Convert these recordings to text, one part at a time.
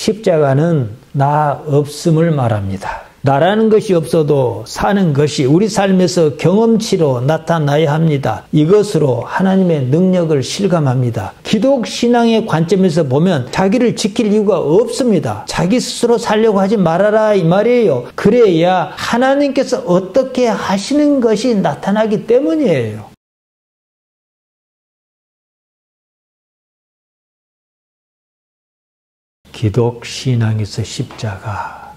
십자가는 나 없음을 말합니다. 나라는 것이 없어도 사는 것이 우리 삶에서 경험치로 나타나야 합니다. 이것으로 하나님의 능력을 실감합니다. 기독신앙의 관점에서 보면 자기를 지킬 이유가 없습니다. 자기 스스로 살려고 하지 말아라 이 말이에요. 그래야 하나님께서 어떻게 하시는 것이 나타나기 때문이에요. 기독신앙에서 십자가.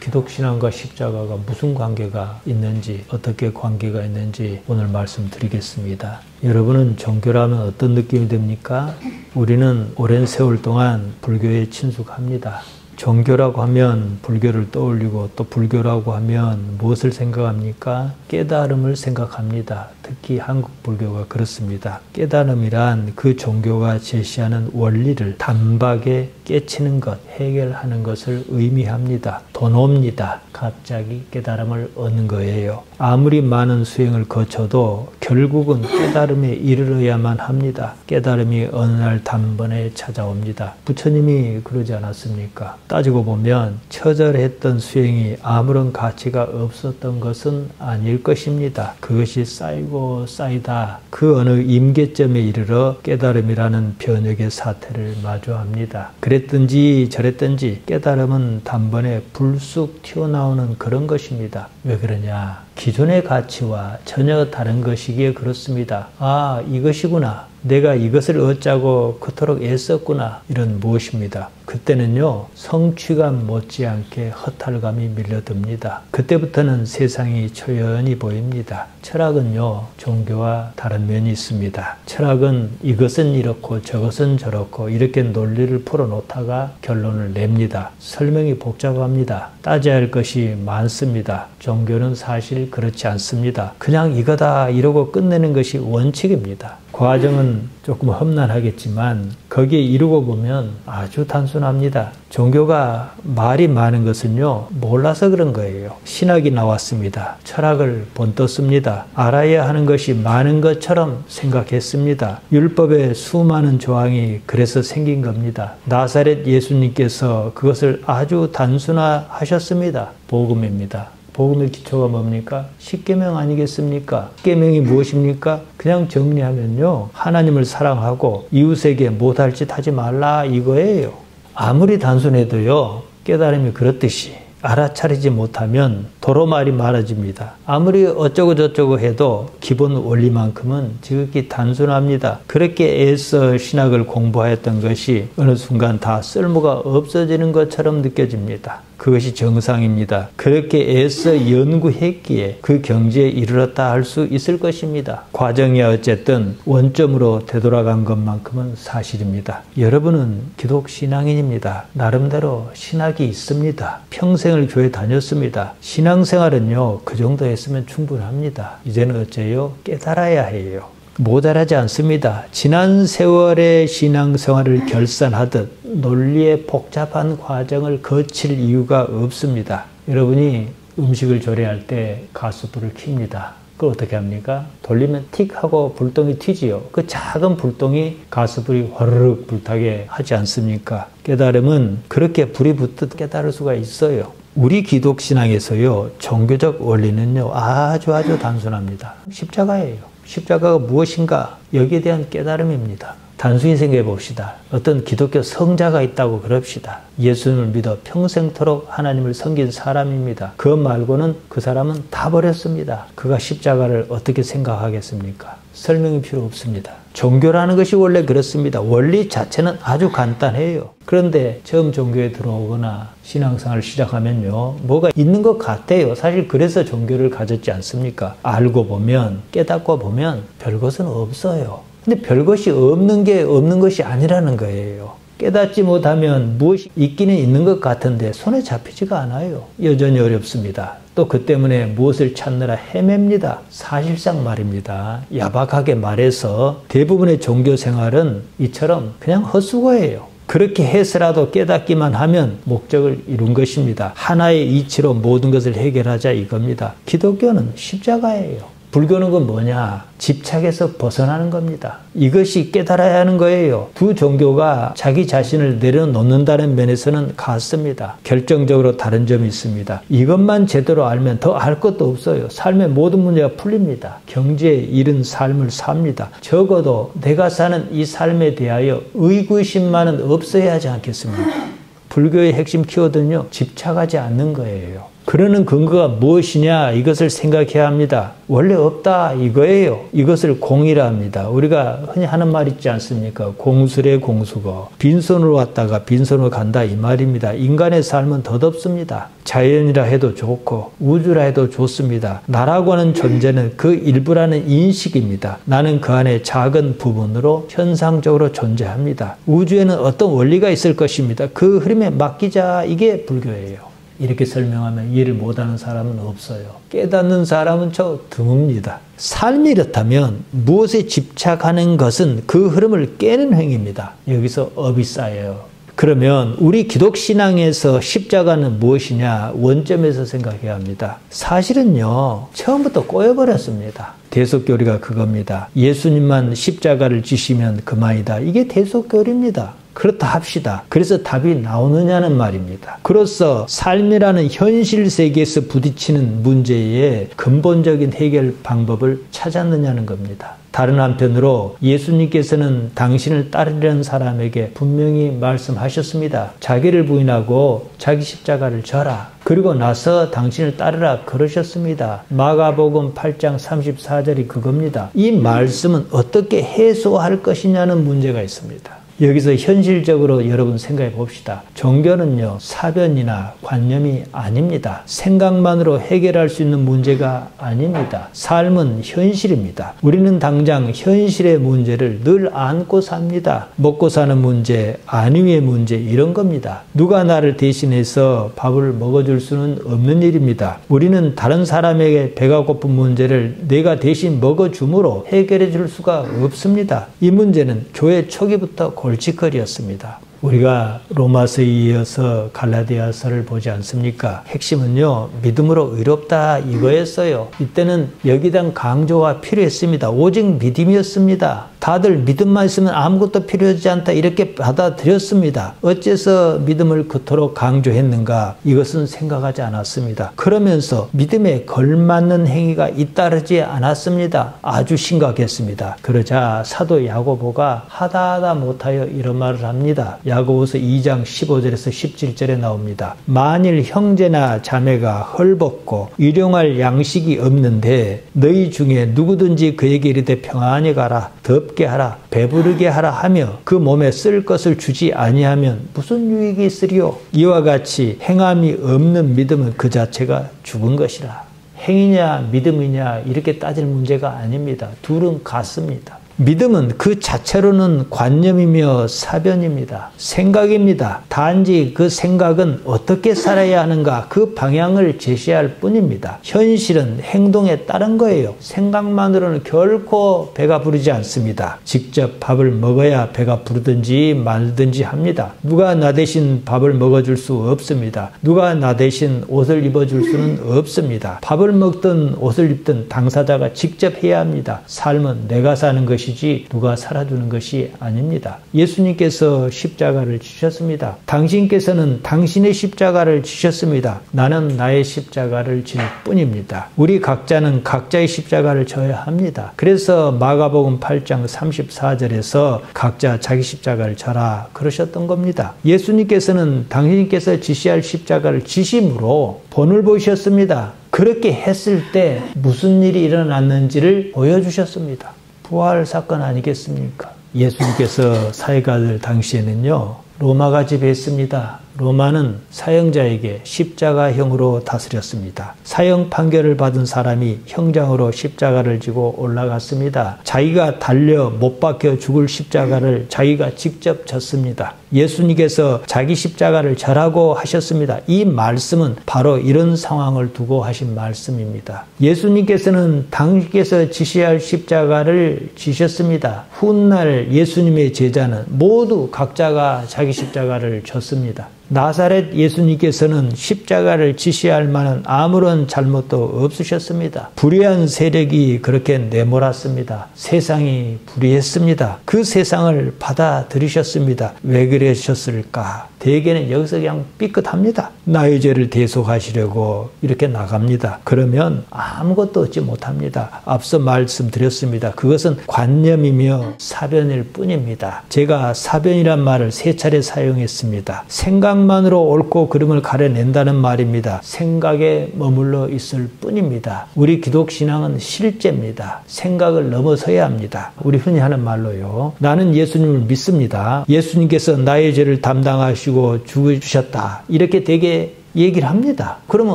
기독신앙과 십자가가 무슨 관계가 있는지, 어떻게 관계가 있는지 오늘 말씀드리겠습니다. 여러분은 종교라면 어떤 느낌이 듭니까? 우리는 오랜 세월 동안 불교에 친숙합니다. 종교라고 하면 불교를 떠올리고 또 불교라고 하면 무엇을 생각합니까? 깨달음을 생각합니다. 특히 한국 불교가 그렇습니다. 깨달음이란 그 종교가 제시하는 원리를 단박에 깨치는 것, 해결하는 것을 의미합니다. 도노입니다. 갑자기 깨달음을 얻는 거예요. 아무리 많은 수행을 거쳐도 결국은 깨달음에 이르러야만 합니다. 깨달음이 어느 날 단번에 찾아옵니다. 부처님이 그러지 않았습니까? 따지고 보면 처절했던 수행이 아무런 가치가 없었던 것은 아닐 것입니다. 그것이 쌓이고 쌓이다 그 어느 임계점에 이르러 깨달음이라는 변혁의 사태를 마주합니다. 그랬든지 저랬든지 깨달음은 단번에 불쑥 튀어나오는 그런 것입니다. 왜 그러냐? 기존의 가치와 전혀 다른 것이기에 그렇습니다. 아, 이것이구나. 내가 이것을 얻자고 그토록 애썼구나. 이런 무엇입니다. 그때는요, 성취감 못지않게 허탈감이 밀려듭니다. 그때부터는 세상이 초연히 보입니다. 철학은요, 종교와 다른 면이 있습니다. 철학은 이것은 이렇고 저것은 저렇고 이렇게 논리를 풀어놓다가 결론을 냅니다. 설명이 복잡합니다. 따져야 할 것이 많습니다. 종교는 사실 그렇지 않습니다. 그냥 이거다 이러고 끝내는 것이 원칙입니다. 과정은 조금 험난하겠지만 거기에 이루고 보면 아주 단순합니다. 종교가 말이 많은 것은요, 몰라서 그런 거예요. 신학이 나왔습니다. 철학을 본떴습니다. 알아야 하는 것이 많은 것처럼 생각했습니다. 율법의 수많은 조항이 그래서 생긴 겁니다. 나사렛 예수님께서 그것을 아주 단순화하셨습니다. 복음입니다. 복음의 기초가 뭡니까? 십계명 아니겠습니까? 십계명이 무엇입니까? 그냥 정리하면요, 하나님을 사랑하고 이웃에게 못할 짓 하지 말라 이거예요. 아무리 단순해도요, 깨달음이 그렇듯이 알아차리지 못하면 도로말이 많아집니다. 아무리 어쩌고 저쩌고 해도 기본 원리만큼은 지극히 단순합니다. 그렇게 애써 신학을 공부하였던 것이 어느 순간 다 쓸모가 없어지는 것처럼 느껴집니다. 그것이 정상입니다. 그렇게 애써 연구했기에 그 경지에 이르렀다 할 수 있을 것입니다. 과정이 어쨌든 원점으로 되돌아간 것만큼은 사실입니다. 여러분은 기독신앙인입니다. 나름대로 신학이 있습니다. 평생을 교회 다녔습니다. 신앙생활은요, 그 정도 했으면 충분합니다. 이제는 어째요? 깨달아야 해요. 모자라지 않습니다. 지난 세월의 신앙생활을 결산하듯 논리의 복잡한 과정을 거칠 이유가 없습니다. 여러분이 음식을 조리할 때 가스불을 켭니다. 그걸 어떻게 합니까? 돌리면 틱 하고 불똥이 튀지요. 그 작은 불똥이 가스불이 화르륵 불타게 하지 않습니까? 깨달음은 그렇게 불이 붙듯 깨달을 수가 있어요. 우리 기독신앙에서요, 종교적 원리는요, 아주 단순합니다. 십자가예요. 십자가가 무엇인가? 여기에 대한 깨달음입니다. 단순히 생각해 봅시다. 어떤 기독교 성자가 있다고 그럽시다. 예수님을 믿어 평생토록 하나님을 섬긴 사람입니다. 그 말고는 그 사람은 다 버렸습니다. 그가 십자가를 어떻게 생각하겠습니까? 설명이 필요 없습니다. 종교라는 것이 원래 그렇습니다. 원리 자체는 아주 간단해요. 그런데 처음 종교에 들어오거나 신앙생활을 시작하면요, 뭐가 있는 것 같아요. 사실 그래서 종교를 가졌지 않습니까? 알고 보면, 깨닫고 보면 별것은 없어요. 근데 별것이 없는 게 없는 것이 아니라는 거예요. 깨닫지 못하면 무엇이 있기는 있는 것 같은데 손에 잡히지가 않아요. 여전히 어렵습니다. 또 그 때문에 무엇을 찾느라 헤맵니다. 사실상 말입니다. 야박하게 말해서 대부분의 종교 생활은 이처럼 그냥 헛수고예요. 그렇게 해서라도 깨닫기만 하면 목적을 이룬 것입니다. 하나의 이치로 모든 것을 해결하자 이겁니다. 기독교는 십자가예요. 불교는 그 뭐냐? 집착에서 벗어나는 겁니다. 이것이 깨달아야 하는 거예요. 두 종교가 자기 자신을 내려놓는다는 면에서는 같습니다. 결정적으로 다른 점이 있습니다. 이것만 제대로 알면 더 알 것도 없어요. 삶의 모든 문제가 풀립니다. 경제에 이른 삶을 삽니다. 적어도 내가 사는 이 삶에 대하여 의구심만은 없어야 하지 않겠습니까? 불교의 핵심 키워드는요, 집착하지 않는 거예요. 그러는 근거가 무엇이냐, 이것을 생각해야 합니다. 원래 없다 이거예요. 이것을 공이라 합니다. 우리가 흔히 하는 말 있지 않습니까? 공수래 공수거. 빈손으로 왔다가 빈손으로 간다 이 말입니다. 인간의 삶은 덧없습니다. 자연이라 해도 좋고 우주라 해도 좋습니다. 나라고 하는 존재는 그 일부라는 인식입니다. 나는 그 안에 작은 부분으로 현상적으로 존재합니다. 우주에는 어떤 원리가 있을 것입니다. 그 흐름에 맡기자, 이게 불교예요. 이렇게 설명하면 이해를 못하는 사람은 없어요. 깨닫는 사람은 저 드뭅니다. 삶이 이렇다면 무엇에 집착하는 것은 그 흐름을 깨는 행위입니다. 여기서 업이 쌓여요. 그러면 우리 기독신앙에서 십자가는 무엇이냐, 원점에서 생각해야 합니다. 사실은요, 처음부터 꼬여버렸습니다. 대속교리가 그겁니다. 예수님만 십자가를 지시면 그만이다. 이게 대속교리입니다. 그렇다 합시다. 그래서 답이 나오느냐는 말입니다. 그로써 삶이라는 현실 세계에서 부딪히는 문제의 근본적인 해결 방법을 찾았느냐는 겁니다. 다른 한편으로 예수님께서는 당신을 따르려는 사람에게 분명히 말씀하셨습니다. 자기를 부인하고 자기 십자가를 져라. 그리고 나서 당신을 따르라 그러셨습니다. 마가복음 8장 34절이 그겁니다. 이 말씀은 어떻게 해소할 것이냐는 문제가 있습니다. 여기서 현실적으로 여러분 생각해 봅시다. 종교는요, 사변이나 관념이 아닙니다. 생각만으로 해결할 수 있는 문제가 아닙니다. 삶은 현실입니다. 우리는 당장 현실의 문제를 늘 안고 삽니다. 먹고 사는 문제, 안위의 문제, 이런 겁니다. 누가 나를 대신해서 밥을 먹어줄 수는 없는 일입니다. 우리는 다른 사람에게 배가 고픈 문제를 내가 대신 먹어줌으로 해결해 줄 수가 없습니다. 이 문제는 교회 초기부터 골칫거리였습니다. 우리가 로마서에 이어서 갈라디아서를 보지 않습니까? 핵심은요, 믿음으로 의롭다 이거였어요. 이때는 여기단 강조가 필요했습니다. 오직 믿음이었습니다. 다들 믿음만 있으면 아무것도 필요하지 않다 이렇게 받아들였습니다. 어째서 믿음을 그토록 강조했는가? 이것은 생각하지 않았습니다. 그러면서 믿음에 걸맞는 행위가 잇따르지 않았습니다. 아주 심각했습니다. 그러자 사도 야고보가 하다하다 못하여 이런 말을 합니다. 야고보서 2장 15절에서 17절에 나옵니다. 만일 형제나 자매가 헐벗고 일용할 양식이 없는데 너희 중에 누구든지 그에게 이르되 평안히 가라, 덥게 하라, 배부르게 하라 하며 그 몸에 쓸 것을 주지 아니하면 무슨 유익이 있으리요? 이와 같이 행함이 없는 믿음은 그 자체가 죽은 것이라. 행위냐 믿음이냐 이렇게 따질 문제가 아닙니다. 둘은 같습니다. 믿음은 그 자체로는 관념이며 사변입니다. 생각입니다. 단지 그 생각은 어떻게 살아야 하는가 그 방향을 제시할 뿐입니다. 현실은 행동에 따른 거예요. 생각만으로는 결코 배가 부르지 않습니다. 직접 밥을 먹어야 배가 부르든지 말든지 합니다. 누가 나 대신 밥을 먹어줄 수 없습니다. 누가 나 대신 옷을 입어줄 수는 없습니다. 밥을 먹든 옷을 입든 당사자가 직접 해야 합니다. 삶은 내가 사는 것이 누가 살아주는 것이 아닙니다. 예수님께서 십자가를 지셨습니다. 당신께서는 당신의 십자가를 지셨습니다. 나는 나의 십자가를 질 뿐입니다. 우리 각자는 각자의 십자가를 져야 합니다. 그래서 마가복음 8장 34절에서 각자 자기 십자가를 져라 그러셨던 겁니다. 예수님께서는 당신께서 지시할 십자가를 지심으로 본을 보이셨습니다. 그렇게 했을 때 무슨 일이 일어났는지를 보여주셨습니다. 부활 사건 아니겠습니까? 예수님께서 사회가 될 당시에는요, 로마가 지배했습니다. 로마는 사형자에게 십자가형으로 다스렸습니다. 사형 판결을 받은 사람이 형장으로 십자가를 지고 올라갔습니다. 자기가 달려 못 박혀 죽을 십자가를 자기가 직접 졌습니다. 예수님께서 자기 십자가를 져라고 하셨습니다. 이 말씀은 바로 이런 상황을 두고 하신 말씀입니다. 예수님께서는 당신께서 지시할 십자가를 지셨습니다. 훗날 예수님의 제자는 모두 각자가 자기 십자가를 졌습니다. 나사렛 예수님께서는 십자가를 지시할 만한 아무런 잘못도 없으셨습니다. 불의한 세력이 그렇게 내몰았습니다. 세상이 불의했습니다. 그 세상을 받아들이셨습니다. 왜 그러셨을까? 대개는 여기서 그냥 삐끗합니다. 나의 죄를 대속하시려고 이렇게 나갑니다. 그러면 아무것도 얻지 못합니다. 앞서 말씀드렸습니다. 그것은 관념이며 사변일 뿐입니다. 제가 사변이란 말을 3차례 사용했습니다. 생각만으로 옳고 그름을 가려낸다는 말입니다. 생각에 머물러 있을 뿐입니다. 우리 기독신앙은 실제입니다. 생각을 넘어서야 합니다. 우리 흔히 하는 말로요. 나는 예수님을 믿습니다. 예수님께서 나의 죄를 담당하시고 죽으셨다. 이렇게 되게 얘기를 합니다. 그러면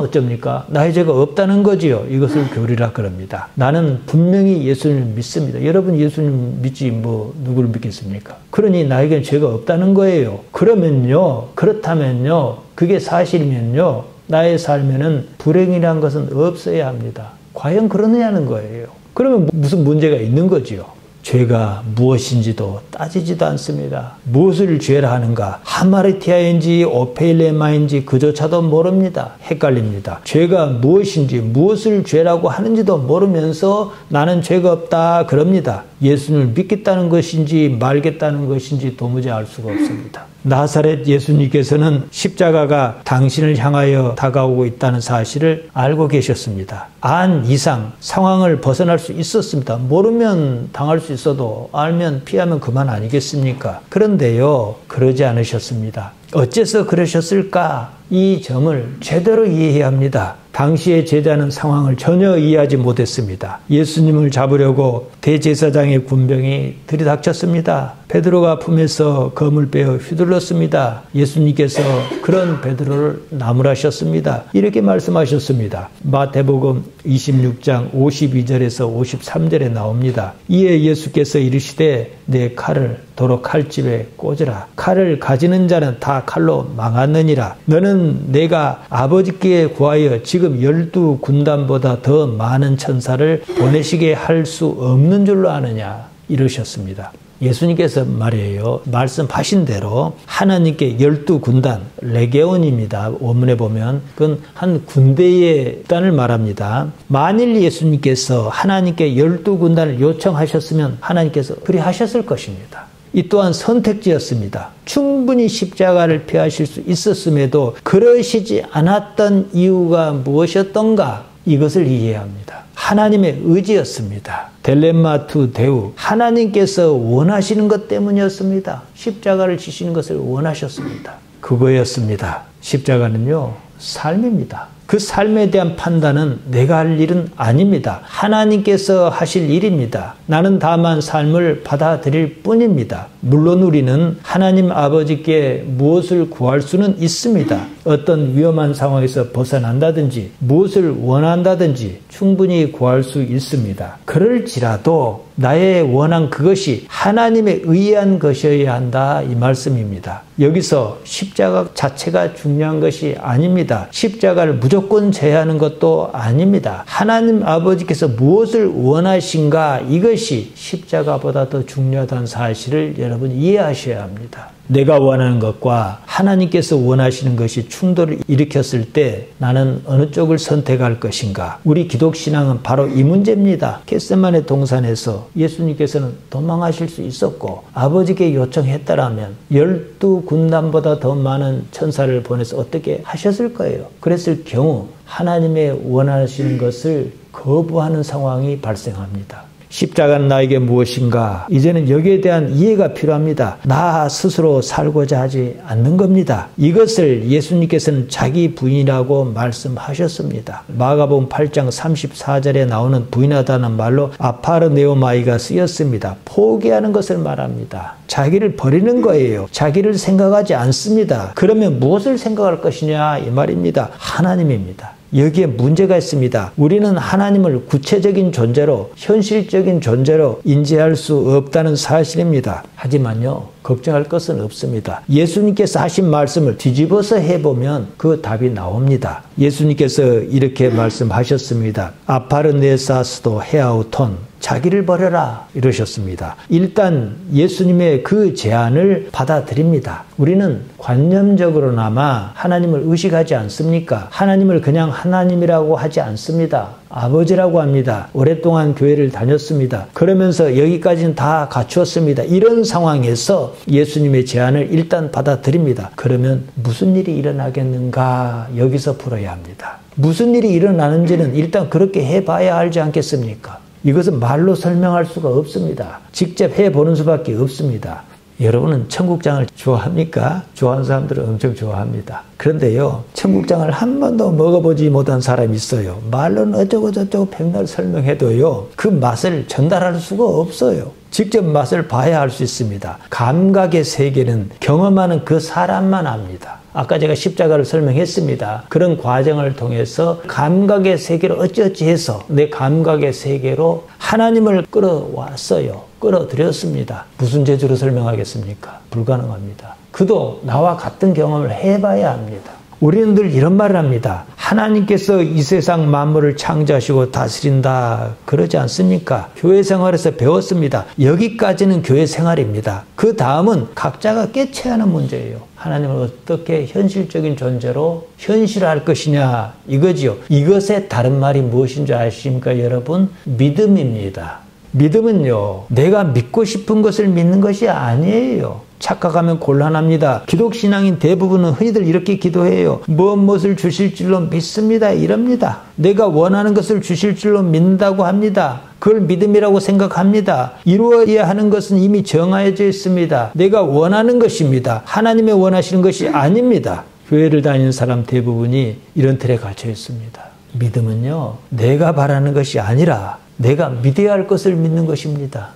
어쩝니까? 나의 죄가 없다는 거지요. 이것을 교리라 그럽니다. 나는 분명히 예수님을 믿습니다. 여러분 예수님 믿지 누구를 믿겠습니까? 그러니 나에게는 죄가 없다는 거예요. 그렇다면요. 그게 사실이면요. 나의 삶에는 불행이라는 것은 없어야 합니다. 과연 그러느냐는 거예요. 그러면 무슨 문제가 있는 거지요. 죄가 무엇인지도 따지지도 않습니다. 무엇을 죄라 하는가? 하마르티아인지 오페일레마인지 그조차도 모릅니다. 헷갈립니다. 죄가 무엇인지 무엇을 죄라고 하는지도 모르면서 나는 죄가 없다 그럽니다. 예수님을 믿겠다는 것인지 말겠다는 것인지 도무지 알 수가 없습니다. 나사렛 예수님께서는 십자가가 당신을 향하여 다가오고 있다는 사실을 알고 계셨습니다. 안 이상 상황을 벗어날 수 있었습니다. 모르면 당할 수 있어도 알면 피하면 그만 아니겠습니까? 그런데요, 그러지 않으셨습니다. 어째서 그러셨을까? 이 점을 제대로 이해해야 합니다. 당시의 제자는 상황을 전혀 이해하지 못했습니다. 예수님을 잡으려고 대제사장의 군병이 들이닥쳤습니다. 베드로가 품에서 검을 빼어 휘둘렀습니다. 예수님께서 그런 베드로를 나무라셨습니다. 이렇게 말씀하셨습니다. 마태복음 26장 52절에서 53절에 나옵니다. 이에 예수께서 이르시되 내 칼을 도로 칼집에 꽂으라. 칼을 가지는 자는 다 칼로 망하느니라. 너는 내가 아버지께 구하여 지금 12군단보다 더 많은 천사를 보내시게 할 수 없는 줄로 아느냐. 이러셨습니다. 예수님께서 말이에요. 말씀하신 대로 하나님께 12군단, 레게온입니다. 원문에 보면 그건 한 군대의 단을 말합니다. 만일 예수님께서 하나님께 12군단을 요청하셨으면 하나님께서 그리하셨을 것입니다. 이 또한 선택지였습니다. 충분히 십자가를 피하실 수 있었음에도 그러시지 않았던 이유가 무엇이었던가? 이것을 이해해야 합니다. 하나님의 의지였습니다. 델레마 투 데우, 하나님께서 원하시는 것 때문이었습니다. 십자가를 지시는 것을 원하셨습니다. 그거였습니다. 십자가는요, 삶입니다. 그 삶에 대한 판단은 내가 할 일은 아닙니다. 하나님께서 하실 일입니다. 나는 다만 삶을 받아들일 뿐입니다. 물론 우리는 하나님 아버지께 무엇을 구할 수는 있습니다. 어떤 위험한 상황에서 벗어난다든지 무엇을 원한다든지 충분히 구할 수 있습니다. 그럴지라도 나의 원한 그것이 하나님에 의한 것이어야 한다, 이 말씀입니다. 여기서 십자가 자체가 중요한 것이 아닙니다. 십자가를 무조건 제하는 것도 아닙니다. 하나님 아버지께서 무엇을 원하신가, 이것이 십자가보다 더 중요하다는 사실을 여러분 이해하셔야 합니다. 내가 원하는 것과 하나님께서 원하시는 것이 충돌을 일으켰을 때 나는 어느 쪽을 선택할 것인가? 우리 기독신앙은 바로 이 문제입니다. 겟세마네 동산에서 예수님께서는 도망하실 수 있었고 아버지께 요청했다라면 12군단보다 더 많은 천사를 보내서 어떻게 하셨을 거예요. 그랬을 경우 하나님의 원하시는 것을 거부하는 상황이 발생합니다. 십자가는 나에게 무엇인가? 이제는 여기에 대한 이해가 필요합니다. 나 스스로 살고자 하지 않는 겁니다. 이것을 예수님께서는 자기 부인이라고 말씀하셨습니다. 마가복음 8장 34절에 나오는 부인하다는 말로 아파르네오마이가 쓰였습니다. 포기하는 것을 말합니다. 자기를 버리는 거예요. 자기를 생각하지 않습니다. 그러면 무엇을 생각할 것이냐, 이 말입니다. 하나님입니다. 여기에 문제가 있습니다. 우리는 하나님을 구체적인 존재로, 현실적인 존재로 인지할 수 없다는 사실입니다. 하지만요, 걱정할 것은 없습니다. 예수님께서 하신 말씀을 뒤집어서 해보면 그 답이 나옵니다. 예수님께서 이렇게 말씀하셨습니다. 아파르네사스도 헤아우톤, 자기를 버려라 이러셨습니다. 일단 예수님의 그 제안을 받아들입니다. 우리는 관념적으로나마 하나님을 의식하지 않습니까? 하나님을 그냥 하나님이라고 하지 않습니다. 아버지라고 합니다. 오랫동안 교회를 다녔습니다. 그러면서 여기까지는 다 갖추었습니다. 이런 상황에서 예수님의 제안을 일단 받아들입니다. 그러면 무슨 일이 일어나겠는가 여기서 풀어야 합니다. 무슨 일이 일어나는지는 일단 그렇게 해봐야 알지 않겠습니까? 이것은 말로 설명할 수가 없습니다. 직접 해보는 수밖에 없습니다. 여러분은 청국장을 좋아합니까? 좋아하는 사람들은 엄청 좋아합니다. 그런데요, 청국장을 한 번도 먹어보지 못한 사람이 있어요. 말로는 어쩌고저쩌고 백날 설명해도요, 그 맛을 전달할 수가 없어요. 직접 맛을 봐야 할 수 있습니다. 감각의 세계는 경험하는 그 사람만 압니다. 아까 제가 십자가를 설명했습니다. 그런 과정을 통해서 감각의 세계로 어찌어찌 해서 내 감각의 세계로 하나님을 끌어왔어요. 끌어들였습니다. 무슨 재주로 설명하겠습니까? 불가능합니다. 그도 나와 같은 경험을 해봐야 합니다. 우리는 늘 이런 말을 합니다. 하나님께서 이 세상 만물을 창조하시고 다스린다 그러지 않습니까? 교회 생활에서 배웠습니다. 여기까지는 교회 생활입니다. 그 다음은 각자가 깨쳐야 하는 문제예요. 하나님을 어떻게 현실적인 존재로 현실화할 것이냐 이거지요. 이것의 다른 말이 무엇인 줄 아십니까 여러분? 믿음입니다. 믿음은요, 내가 믿고 싶은 것을 믿는 것이 아니에요. 착각하면 곤란합니다. 기독신앙인 대부분은 흔히들 이렇게 기도해요. 무엇을 주실 줄로 믿습니다. 이럽니다. 내가 원하는 것을 주실 줄로 믿는다고 합니다. 그걸 믿음이라고 생각합니다. 이루어야 하는 것은 이미 정해져 있습니다. 내가 원하는 것입니다. 하나님의 원하시는 것이 아닙니다. 교회를 다니는 사람 대부분이 이런 틀에 갇혀 있습니다. 믿음은요, 내가 바라는 것이 아니라 내가 믿어야 할 것을 믿는 것입니다.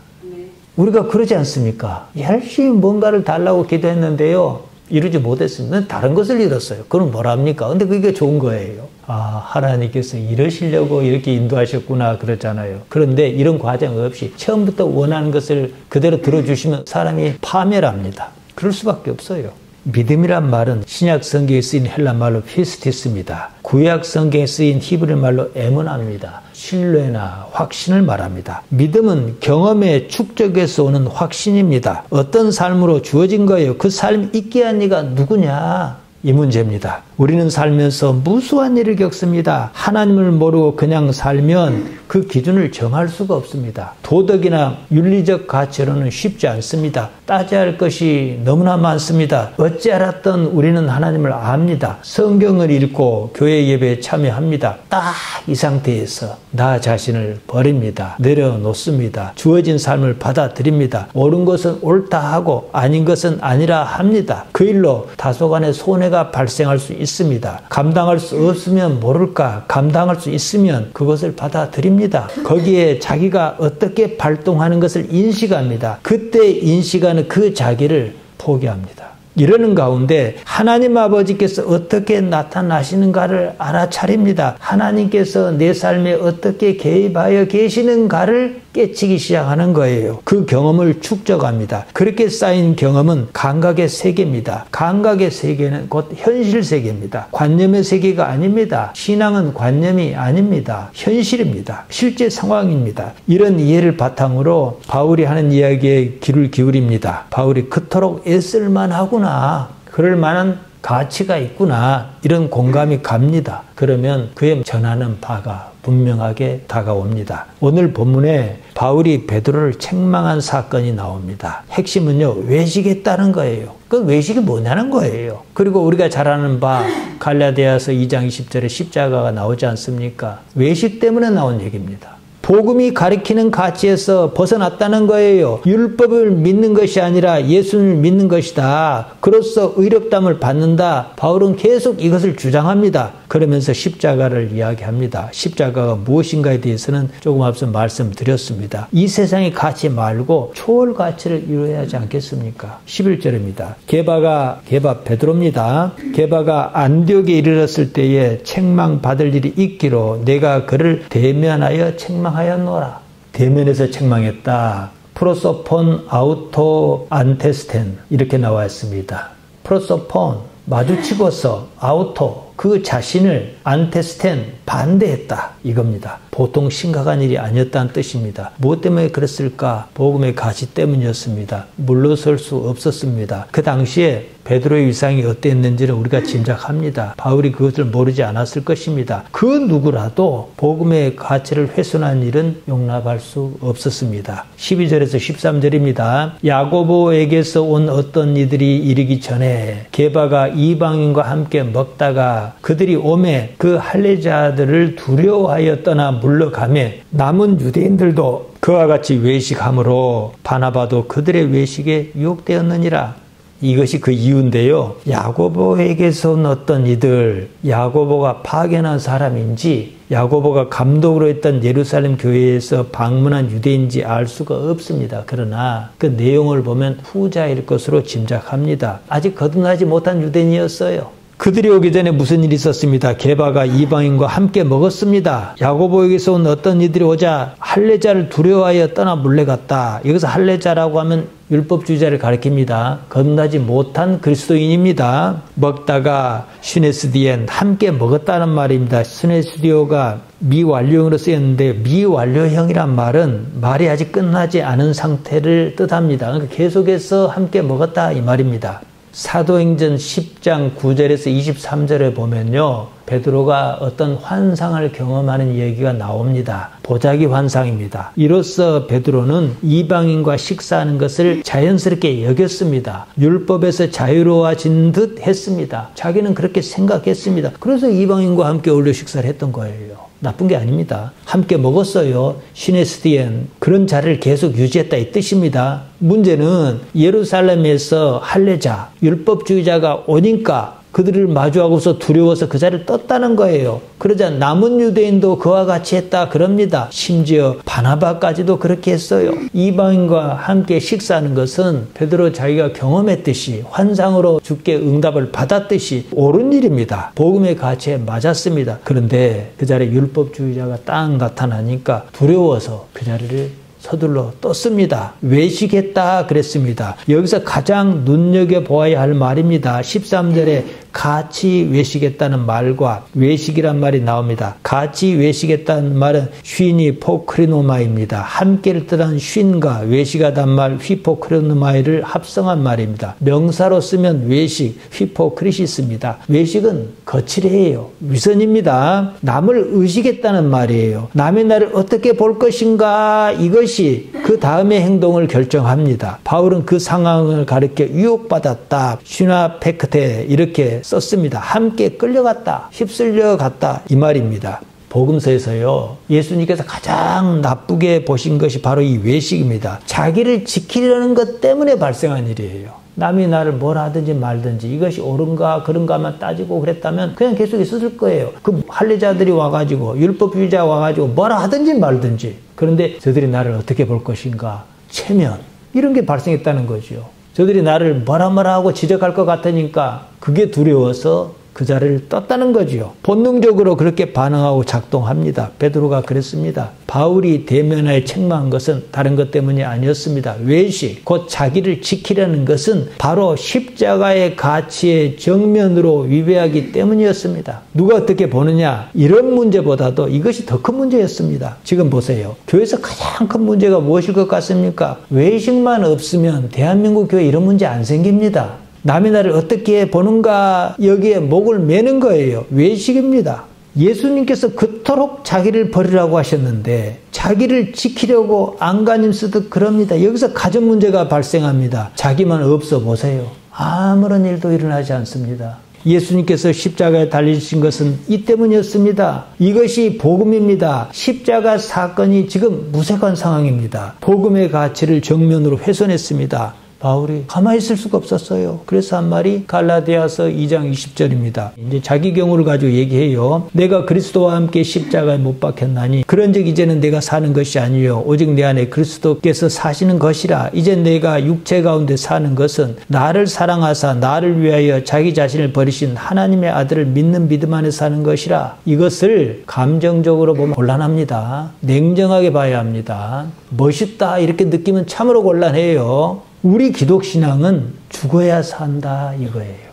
우리가 그러지 않습니까? 열심히 뭔가를 달라고 기도했는데요, 이루지 못했습니다. 다른 것을 이뤘어요. 그럼 뭐랍니까? 근데 그게 좋은 거예요. 아, 하나님께서 이러시려고 이렇게 인도하셨구나 그러잖아요. 그런데 이런 과정 없이 처음부터 원하는 것을 그대로 들어주시면 사람이 파멸합니다. 그럴 수밖에 없어요. 믿음이란 말은 신약 성경에 쓰인 헬라 말로 피스티스입니다. 구약 성경에 쓰인 히브리 말로 에무나입니다. 신뢰나 확신을 말합니다. 믿음은 경험의 축적에서 오는 확신입니다. 어떤 삶으로 주어진 거예요. 그 삶 있게 한 이가 누구냐? 이 문제입니다. 우리는 살면서 무수한 일을 겪습니다. 하나님을 모르고 그냥 살면 그 기준을 정할 수가 없습니다. 도덕이나 윤리적 가치로는 쉽지 않습니다. 따져야 할 것이 너무나 많습니다. 어찌 알았던 우리는 하나님을 압니다. 성경을 읽고 교회 예배에 참여합니다. 딱 이 상태에서 나 자신을 버립니다. 내려놓습니다. 주어진 삶을 받아들입니다. 옳은 것은 옳다 하고 아닌 것은 아니라 합니다. 그 일로 다소간의 손해가 발생할 수 있습니다. 감당할 수 없으면 모를까, 감당할 수 있으면 그것을 받아들입니다. 거기에 자기가 어떻게 발동하는 것을 인식합니다. 그때 인식하는 그 자기를 포기합니다. 이러는 가운데 하나님 아버지께서 어떻게 나타나시는가를 알아차립니다. 하나님께서 내 삶에 어떻게 개입하여 계시는가를 깨치기 시작하는 거예요. 그 경험을 축적합니다. 그렇게 쌓인 경험은 감각의 세계입니다. 감각의 세계는 곧 현실 세계입니다. 관념의 세계가 아닙니다. 신앙은 관념이 아닙니다. 현실입니다. 실제 상황입니다. 이런 이해를 바탕으로 바울이 하는 이야기에 귀를 기울입니다. 바울이 그토록 애쓸만 하구나. 그럴 만한 가치가 있구나. 이런 공감이 갑니다. 그러면 그의 전하는 바가 분명하게 다가옵니다. 오늘 본문에 바울이 베드로를 책망한 사건이 나옵니다. 핵심은요, 외식했다는 거예요. 그 외식이 뭐냐는 거예요. 그리고 우리가 잘 아는 바 갈라디아서 2장 20절에 십자가가 나오지 않습니까? 외식 때문에 나온 얘기입니다. 복음이 가리키는 가치에서 벗어났다는 거예요. 율법을 믿는 것이 아니라 예수를 믿는 것이다. 그로써 의롭다함을 받는다. 바울은 계속 이것을 주장합니다. 그러면서 십자가를 이야기합니다. 십자가가 무엇인가에 대해서는 조금 앞서 말씀드렸습니다. 이 세상의 가치 말고 초월 가치를 이루어야 하지 않겠습니까? 11절입니다. 게바 베드로입니다. 게바가 안디옥에 이르렀을 때에 책망받을 일이 있기로 내가 그를 대면하여 책망하였노라. 대면에서 책망했다. 프로소폰 아우토 안테스텐 이렇게 나와 있습니다. 프로소폰 마주치고서 아우토 그 자신을 안테스텐, 반대했다 이겁니다. 보통 심각한 일이 아니었다는 뜻입니다. 무엇 때문에 그랬을까? 복음의 가치 때문이었습니다. 물러설 수 없었습니다. 그 당시에 베드로의 위상이 어땠는지를 우리가 짐작합니다. 바울이 그것을 모르지 않았을 것입니다. 그 누구라도 복음의 가치를 훼손한 일은 용납할 수 없었습니다. 12절에서 13절입니다. 야고보에게서 온 어떤 이들이 이르기 전에 게바가 이방인과 함께 먹다가 그들이 오매 그 할례자들을 두려워하여 떠나 물러가매 남은 유대인들도 그와 같이 외식함으로 바나바도 그들의 외식에 유혹되었느니라. 이것이 그 이유인데요. 야고보에게서 온 어떤 이들, 야고보가 파견한 사람인지 야고보가 감독으로 했던 예루살렘 교회에서 방문한 유대인인지 알 수가 없습니다. 그러나 그 내용을 보면 후자일 것으로 짐작합니다. 아직 거듭나지 못한 유대인이었어요. 그들이 오기 전에 무슨 일이 있었습니다. 게바가 이방인과 함께 먹었습니다. 야고보에게서 온 어떤 이들이 오자 할례자를 두려워하여 떠나 물러갔다. 여기서 할례자라고 하면 율법주의자를 가리킵니다. 거듭나지 못한 그리스도인입니다. 먹다가 시네스디엔 함께 먹었다는 말입니다. 시네스디오가 미완료형으로 쓰였는데 미완료형이란 말은 말이 아직 끝나지 않은 상태를 뜻합니다. 그러니까 계속해서 함께 먹었다 이 말입니다. 사도행전 10장 9절에서 23절에 보면요. 베드로가 어떤 환상을 경험하는 얘기가 나옵니다. 보자기 환상입니다. 이로써 베드로는 이방인과 식사하는 것을 자연스럽게 여겼습니다. 율법에서 자유로워진 듯 했습니다. 자기는 그렇게 생각했습니다. 그래서 이방인과 함께 어울려 식사를 했던 거예요. 나쁜 게 아닙니다. 함께 먹었어요. 시네스디엔 그런 자리를 계속 유지했다 이 뜻입니다. 문제는 예루살렘에서 할례자, 율법주의자가 오니까 그들을 마주하고서 두려워서 그 자리를 떴다는 거예요. 그러자 남은 유대인도 그와 같이 했다 그럽니다. 심지어 바나바까지도 그렇게 했어요. 이방인과 함께 식사하는 것은 베드로 자기가 경험했듯이 환상으로 주께 응답을 받았듯이 옳은 일입니다. 복음의 가치에 맞았습니다. 그런데 그 자리에 율법주의자가 딱 나타나니까 두려워서 그 자리를 서둘러 떴습니다. 외식했다 그랬습니다. 여기서 가장 눈여겨보아야 할 말입니다. 13절에 같이 외식했다는 말과 외식이란 말이 나옵니다. 같이 외식했다는 말은 쉰이 포크리노마입니다. 함께를 뜻한 쉰과 외식하단 말 휘포크리노마이를 합성한 말입니다. 명사로 쓰면 외식, 휘포크리시스입니다. 외식은 거칠해요. 위선입니다. 남을 의식했다는 말이에요. 남의 나를 어떻게 볼 것인가 이것이 그 다음의 행동을 결정합니다. 바울은 그 상황을 가리켜 유혹받았다. 슈나페크테 이렇게 썼습니다. 함께 끌려갔다. 휩쓸려 갔다. 이 말입니다. 복음서에서요. 예수님께서 가장 나쁘게 보신 것이 바로 이 외식입니다. 자기를 지키려는 것 때문에 발생한 일이에요. 남이 나를 뭘 하든지 말든지 이것이 옳은가 그런가만 따지고 그랬다면 그냥 계속 있었을 거예요. 그 할례자들이 와가지고 율법주의자 와가지고 뭐라 하든지 말든지. 그런데 저들이 나를 어떻게 볼 것인가. 체면. 이런 게 발생했다는 거죠. 저들이 나를 뭐라 하고 지적할 것 같으니까 그게 두려워서 그 자리를 떴다는 거지요. 본능적으로 그렇게 반응하고 작동합니다. 베드로가 그랬습니다. 바울이 대면하여 책망한 것은 다른 것 때문이 아니었습니다. 외식, 곧 자기를 지키려는 것은 바로 십자가의 가치의 정면으로 위배하기 때문이었습니다. 누가 어떻게 보느냐? 이런 문제보다도 이것이 더 큰 문제였습니다. 지금 보세요. 교회에서 가장 큰 문제가 무엇일 것 같습니까? 외식만 없으면 대한민국 교회 이런 문제 안 생깁니다. 남의 나를 어떻게 보는가 여기에 목을 매는 거예요. 외식입니다. 예수님께서 그토록 자기를 버리라고 하셨는데 자기를 지키려고 안간힘 쓰듯 그럽니다. 여기서 가정 문제가 발생합니다. 자기만 없어 보세요. 아무런 일도 일어나지 않습니다. 예수님께서 십자가에 달리신 것은 이 때문이었습니다. 이것이 복음입니다. 십자가 사건이 지금 무색한 상황입니다. 복음의 가치를 정면으로 훼손했습니다. 바울이 가만히 있을 수가 없었어요. 그래서 한 말이 갈라디아서 2장 20절입니다. 이제 자기 경우를 가지고 얘기해요. 내가 그리스도와 함께 십자가에 못 박혔나니 그런즉 이제는 내가 사는 것이 아니요 오직 내 안에 그리스도께서 사시는 것이라. 이제 내가 육체 가운데 사는 것은 나를 사랑하사 나를 위하여 자기 자신을 버리신 하나님의 아들을 믿는 믿음 안에 사는 것이라. 이것을 감정적으로 보면 곤란합니다. 냉정하게 봐야 합니다. 멋있다 이렇게 느끼면 참으로 곤란해요. 우리 기독신앙은 죽어야 산다 이거예요.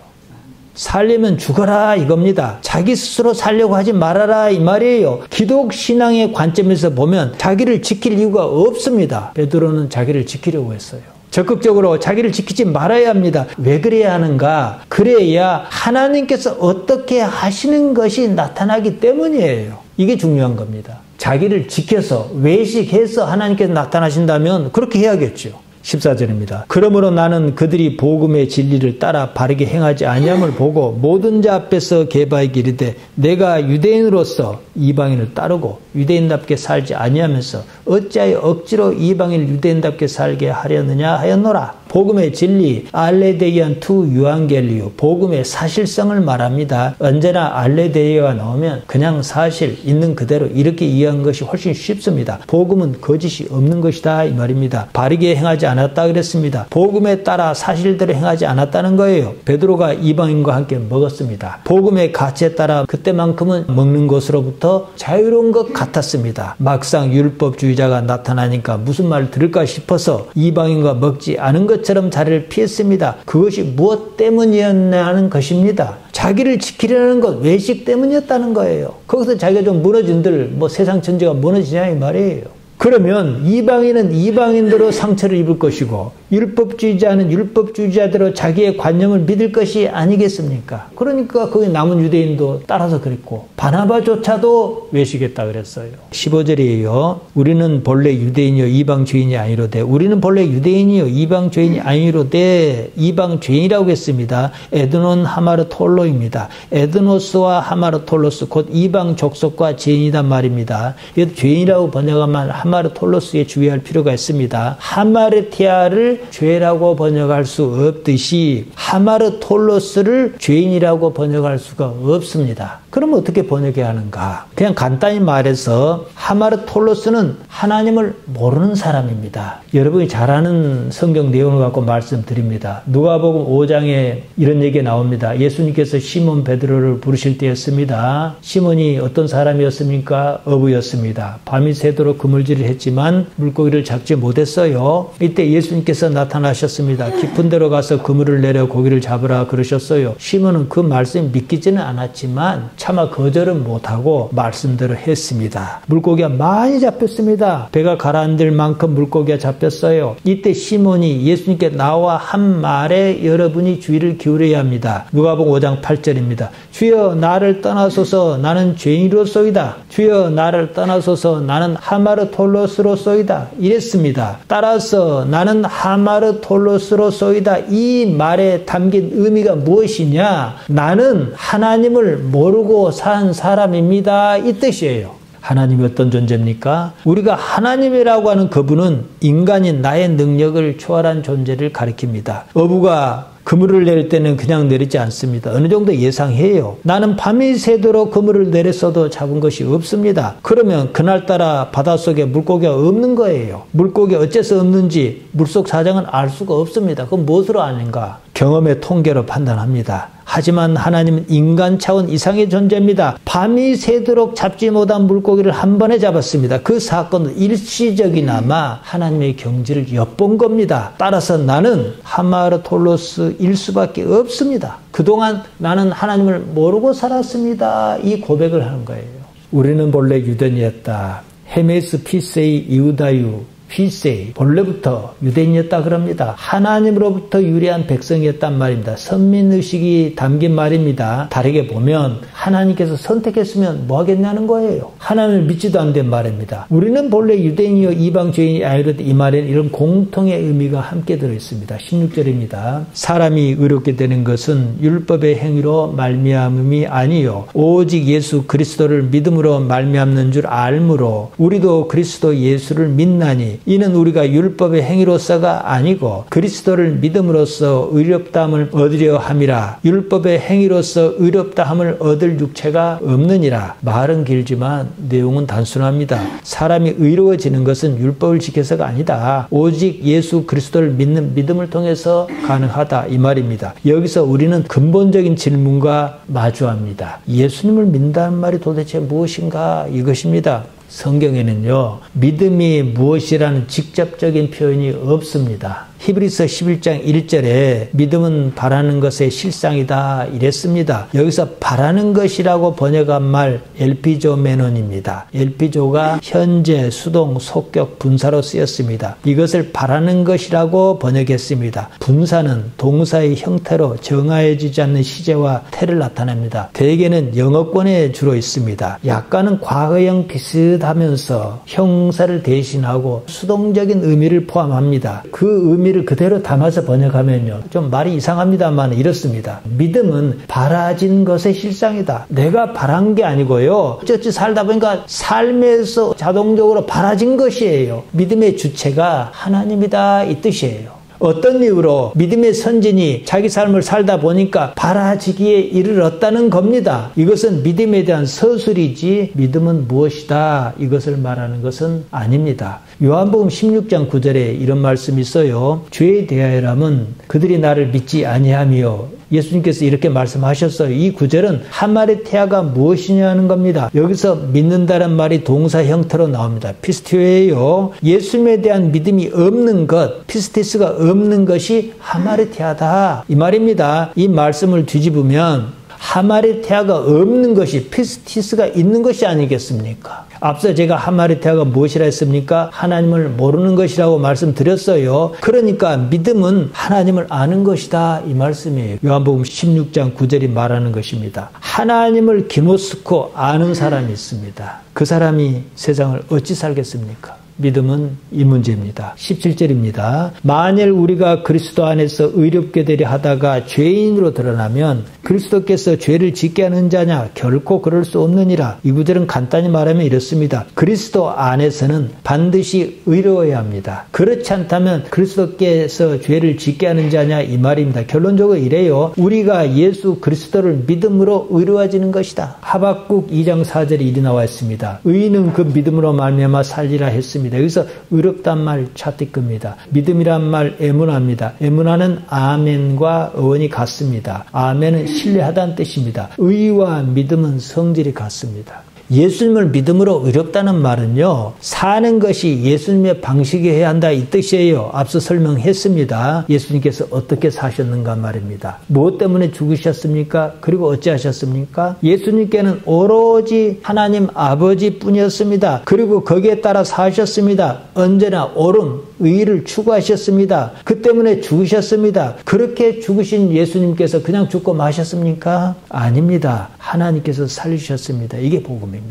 살려면 죽어라 이겁니다. 자기 스스로 살려고 하지 말아라 이 말이에요. 기독신앙의 관점에서 보면 자기를 지킬 이유가 없습니다. 베드로는 자기를 지키려고 했어요. 적극적으로 자기를 지키지 말아야 합니다. 왜 그래야 하는가? 그래야 하나님께서 어떻게 하시는 것이 나타나기 때문이에요. 이게 중요한 겁니다. 자기를 지켜서 외식해서 하나님께서 나타나신다면 그렇게 해야겠죠. 14절입니다. 그러므로 나는 그들이 복음의 진리를 따라 바르게 행하지 아니함을 보고 모든 자 앞에서 개바에게 이르되 내가 유대인으로서 이방인을 따르고 유대인답게 살지 아니하면서 어찌하여 억지로 이방인을 유대인답게 살게 하려느냐 하였노라. 복음의 진리, 알레데이안 투 유앙겔리오, 복음의 사실성을 말합니다. 언제나 알레데이아가 나오면 그냥 사실 있는 그대로 이렇게 이해한 것이 훨씬 쉽습니다. 복음은 거짓이 없는 것이다 이 말입니다. 바르게 행하지 않았다 그랬습니다. 복음에 따라 사실대로 행하지 않았다는 거예요. 베드로가 이방인과 함께 먹었습니다. 복음의 가치에 따라 그때만큼은 먹는 것으로부터 자유로운 것 같았습니다. 막상 율법주의자가 나타나니까 무슨 말을 들을까 싶어서 이방인과 먹지 않은 것처럼 자리를 피했습니다. 그것이 무엇 때문이었냐는 것입니다. 자기를 지키려는 것, 외식 때문이었다는 거예요. 거기서 자기가 좀 무너진들 세상 전체가 무너지냐 이 말이에요. 그러면 이방인은 이방인대로 상처를 입을 것이고 율법주의자는 율법주의자대로 자기의 관념을 믿을 것이 아니겠습니까? 그러니까 거기 남은 유대인도 따라서 그랬고 바나바조차도 외식했다 그랬어요. 15절이에요. 우리는 본래 유대인이요 이방 죄인이 아니로되 우리는 본래 유대인이요 이방 죄인이 아니로되 이방 죄인이라고 했습니다. 에드논 하마르 톨로입니다. 에드노스와 하마르 톨로스 곧 이방 족속과 죄인이란 말입니다. 이것도 죄인이라고 번역하면 하마르 톨로스에 주의할 필요가 있습니다. 하마르티아를 죄라고 번역할 수 없듯이 하마르 톨로스를 죄인이라고 번역할 수가 없습니다. 그럼 어떻게 번역해야 하는가? 그냥 간단히 말해서 하마르 톨로스는 하나님을 모르는 사람입니다. 여러분이 잘 아는 성경 내용을 갖고 말씀드립니다. 누가복음 5장에 이런 얘기가 나옵니다. 예수님께서 시몬 베드로를 부르실 때였습니다. 시몬이 어떤 사람이었습니까? 어부였습니다. 밤이 새도록 그물질을 했지만 물고기를 잡지 못했어요. 이때 예수님께서 나타나셨습니다. 깊은 데로 가서 그물을 내려 고기를 잡으라 그러셨어요. 시몬은 그 말씀 믿기지는 않았지만 차마 거절은 못하고 말씀대로 했습니다. 물고기가 많이 잡혔습니다. 배가 가라앉을 만큼 물고기가 잡혔어요. 이때 시몬이 예수님께 나와 한 말에 여러분이 주의를 기울여야 합니다. 누가복음 5장 8절입니다. 주여 나를 떠나소서 나는 죄인으로소이다. 주여 나를 떠나소서 나는 하마르 톨로스로소이다. 이랬습니다. 따라서 나는 하마르 톨로스로소이다. 이 말에 담긴 의미가 무엇이냐? 나는 하나님을 모르고 산 사람입니다. 이 뜻이에요. 하나님이 어떤 존재입니까? 우리가 하나님이라고 하는 그분은 인간인 나의 능력을 초월한 존재를 가리킵니다. 어부가 그물을 내릴 때는 그냥 내리지 않습니다. 어느 정도 예상해요. 나는 밤이 새도록 그물을 내렸어도 잡은 것이 없습니다. 그러면 그날따라 바닷속에 물고기가 없는 거예요. 물고기 어째서 없는지 물속 사정은 알 수가 없습니다. 그럼 무엇으로 아는가? 경험의 통계로 판단합니다. 하지만 하나님은 인간 차원 이상의 존재입니다. 밤이 새도록 잡지 못한 물고기를 한 번에 잡았습니다. 그 사건은 일시적이나마 하나님의 경지를 엿본 겁니다. 따라서 나는 하마르 톨로스일 수밖에 없습니다. 그동안 나는 하나님을 모르고 살았습니다. 이 고백을 하는 거예요. 우리는 본래 유대인이었다. 헤메스 피세이 이우다유 피세이 본래부터 유대인이었다 그럽니다. 하나님으로부터 유리한 백성이었단 말입니다. 선민의식이 담긴 말입니다. 다르게 보면 하나님께서 선택했으면 뭐 하겠냐는 거예요. 하나님을 믿지도 않는 말입니다. 우리는 본래 유대인이요 이방 죄인이 아니로되 이 말에는 이런 공통의 의미가 함께 들어있습니다. 16절입니다. 사람이 의롭게 되는 것은 율법의 행위로 말미암음이 아니요 오직 예수 그리스도를 믿음으로 말미암는 줄 알므로 우리도 그리스도 예수를 믿나니 이는 우리가 율법의 행위로서가 아니고 그리스도를 믿음으로써 의롭다함을 얻으려 함이라. 율법의 행위로서 의롭다함을 얻을 육체가 없느니라. 말은 길지만 내용은 단순합니다. 사람이 의로워지는 것은 율법을 지켜서가 아니다. 오직 예수 그리스도를 믿는 믿음을 통해서 가능하다 이 말입니다. 여기서 우리는 근본적인 질문과 마주합니다. 예수님을 믿는다는 말이 도대체 무엇인가? 이것입니다. 성경에는요 믿음이 무엇이라는 직접적인 표현이 없습니다. 히브리서 11장 1절에 믿음은 바라는 것의 실상이다 이랬습니다. 여기서 바라는 것이라고 번역한 말 엘피조 메논입니다. 엘피조가 현재, 수동, 속격, 분사로 쓰였습니다. 이것을 바라는 것이라고 번역했습니다. 분사는 동사의 형태로 정하여지지 않는 시제와 태를 나타냅니다. 대개는 영어권에 주로 있습니다. 약간은 과거형 비슷하면서 형사를 대신하고 수동적인 의미를 포함합니다. 그 의미를 그대로 담아서 번역하면요, 좀 말이 이상합니다만 이렇습니다. 믿음은 바라진 것의 실상이다. 내가 바란 게 아니고요, 어쩌지 살다 보니까 삶에서 자동적으로 바라진 것이에요. 믿음의 주체가 하나님이다 이 뜻이에요. 어떤 이유로 믿음의 선진이 자기 삶을 살다 보니까 바라지기에 이르렀다는 겁니다. 이것은 믿음에 대한 서술이지 믿음은 무엇이다 이것을 말하는 것은 아닙니다. 요한복음 16장 9절에 이런 말씀이 있어요. 죄에 대하여라면 그들이 나를 믿지 아니하며, 예수님께서 이렇게 말씀하셨어요. 이 구절은 한 마리 태아가 무엇이냐는 겁니다. 여기서 믿는다는 말이 동사 형태로 나옵니다. 피스티오예요. 예수님에 대한 믿음이 없는 것, 피스티스가 없는 것이 하마르티아다 이 말입니다. 이 말씀을 뒤집으면 하마르티아가 없는 것이 피스티스가 있는 것이 아니겠습니까? 앞서 제가 하마르티아가 무엇이라 했습니까? 하나님을 모르는 것이라고 말씀드렸어요. 그러니까 믿음은 하나님을 아는 것이다 이 말씀이에요. 요한복음 16장 9절이 말하는 것입니다. 하나님을 기노스코 아는 사람이 있습니다. 그 사람이 세상을 어찌 살겠습니까? 믿음은 이 문제입니다. 17절입니다. 만일 우리가 그리스도 안에서 의롭게 되려 하다가 죄인으로 드러나면 그리스도께서 죄를 짓게 하는 자냐? 결코 그럴 수 없느니라. 이 구절은 간단히 말하면 이렇습니다. 그리스도 안에서는 반드시 의로워야 합니다. 그렇지 않다면 그리스도께서 죄를 짓게 하는 자냐 이 말입니다. 결론적으로 이래요. 우리가 예수 그리스도를 믿음으로 의로워지는 것이다. 하박국 2장 4절에 일이 나와 있습니다. 의인은 그 믿음으로 말미암아 살리라 했습니다. 여기서 의롭단 말 차티급입니다. 믿음이란 말 에무나입니다. 에무나는 아멘과 어원이 같습니다. 아멘은 신뢰하다는 뜻입니다. 의와 믿음은 성질이 같습니다. 예수님을 믿음으로 의롭다는 말은요, 사는 것이 예수님의 방식이어야 한다 이 뜻이에요. 앞서 설명했습니다. 예수님께서 어떻게 사셨는가 말입니다. 무엇 때문에 죽으셨습니까? 그리고 어찌하셨습니까? 예수님께는 오로지 하나님 아버지뿐이었습니다. 그리고 거기에 따라 사셨습니다. 언제나 옳음, 의를 추구하셨습니다. 그 때문에 죽으셨습니다. 그렇게 죽으신 예수님께서 그냥 죽고 마셨습니까? 아닙니다. 하나님께서 살리셨습니다. 이게 복음입니다.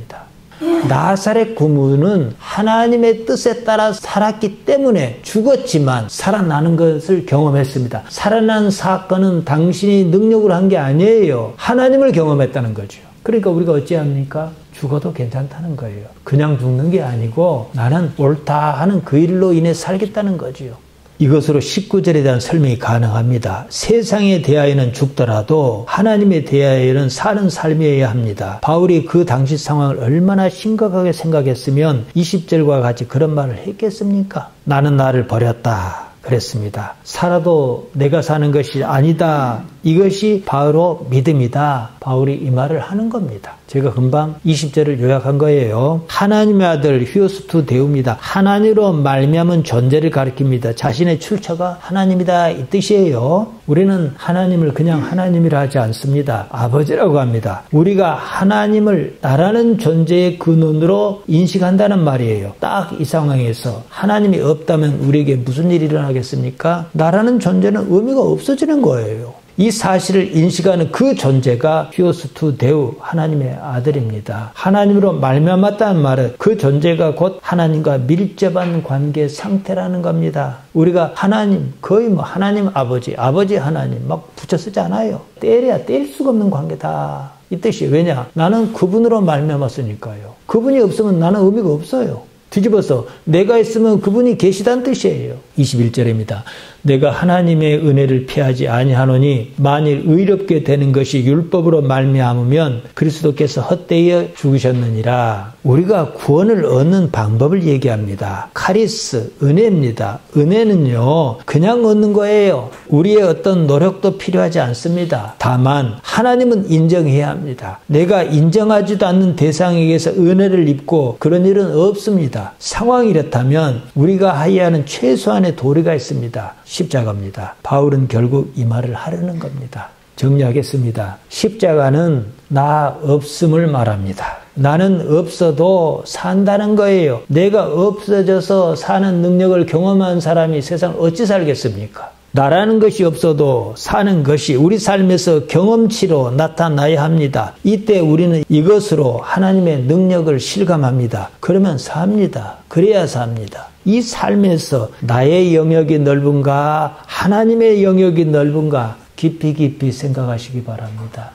나사렛 구문은 하나님의 뜻에 따라 살았기 때문에 죽었지만 살아나는 것을 경험했습니다. 살아난 사건은 당신이 능력으로 한 게 아니에요. 하나님을 경험했다는 거죠. 그러니까 우리가 어찌합니까? 죽어도 괜찮다는 거예요. 그냥 죽는 게 아니고 나는 옳다 하는 그 일로 인해 살겠다는 거지요. 이것으로 19절에 대한 설명이 가능합니다. 세상에 대하여는 죽더라도 하나님에 대하여는 사는 삶이어야 합니다. 바울이 그 당시 상황을 얼마나 심각하게 생각했으면 20절과 같이 그런 말을 했겠습니까? 나는 나를 버렸다 그랬습니다. 살아도 내가 사는 것이 아니다. 이것이 바로 믿음이다. 바울이 이 말을 하는 겁니다. 제가 금방 20절을 요약한 거예요. 하나님의 아들 휴오스투 데우입니다. 하나님으로 말미암은 존재를 가리킵니다. 자신의 출처가 하나님이다 이 뜻이에요. 우리는 하나님을 그냥 하나님이라 하지 않습니다. 아버지라고 합니다. 우리가 하나님을 나라는 존재의 근원으로 인식한다는 말이에요. 딱 이 상황에서 하나님이 없다면 우리에게 무슨 일이 일어나겠습니까? 나라는 존재는 의미가 없어지는 거예요. 이 사실을 인식하는 그 존재가 휴오스투 데우 하나님의 아들입니다. 하나님으로 말미암았다는 말은 그 존재가 곧 하나님과 밀접한 관계 상태라는 겁니다. 우리가 하나님 거의 하나님 아버지 하나님 막 붙여 쓰지 않아요. 떼려야 뗄 수가 없는 관계다 이 뜻이. 왜냐? 나는 그분으로 말미암았으니까요. 그분이 없으면 나는 의미가 없어요. 뒤집어서 내가 있으면 그분이 계시다는 뜻이에요. 21절입니다. 내가 하나님의 은혜를 피하지 아니하노니 만일 의롭게 되는 것이 율법으로 말미암으면 그리스도께서 헛되이 죽으셨느니라. 우리가 구원을 얻는 방법을 얘기합니다. 카리스, 은혜입니다. 은혜는요 그냥 얻는 거예요. 우리의 어떤 노력도 필요하지 않습니다. 다만 하나님은 인정해야 합니다. 내가 인정하지도 않는 대상에게서 은혜를 입고 그런 일은 없습니다. 상황이 이렇다면 우리가 해야 하는 최소한의 안에 도리가 있습니다. 십자가입니다. 바울은 결국 이 말을 하려는 겁니다. 정리하겠습니다. 십자가는 나 없음을 말합니다. 나는 없어도 산다는 거예요. 내가 없어져서 사는 능력을 경험한 사람이 세상을 어찌 살겠습니까? 나라는 것이 없어도 사는 것이 우리 삶에서 경험치로 나타나야 합니다. 이때 우리는 이것으로 하나님의 능력을 실감합니다. 그러면 삽니다. 그래야 삽니다. 이 삶에서 나의 영역이 넓은가 하나님의 영역이 넓은가 깊이 생각하시기 바랍니다.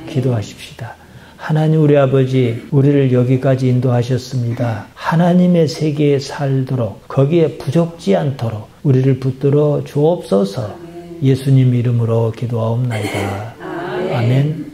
기도하십시다. 하나님 우리 아버지 우리를 여기까지 인도하셨습니다. 하나님의 세계에 살도록 거기에 부족지 않도록 우리를 붙들어 주옵소서. 예수님 이름으로 기도하옵나이다. 아멘.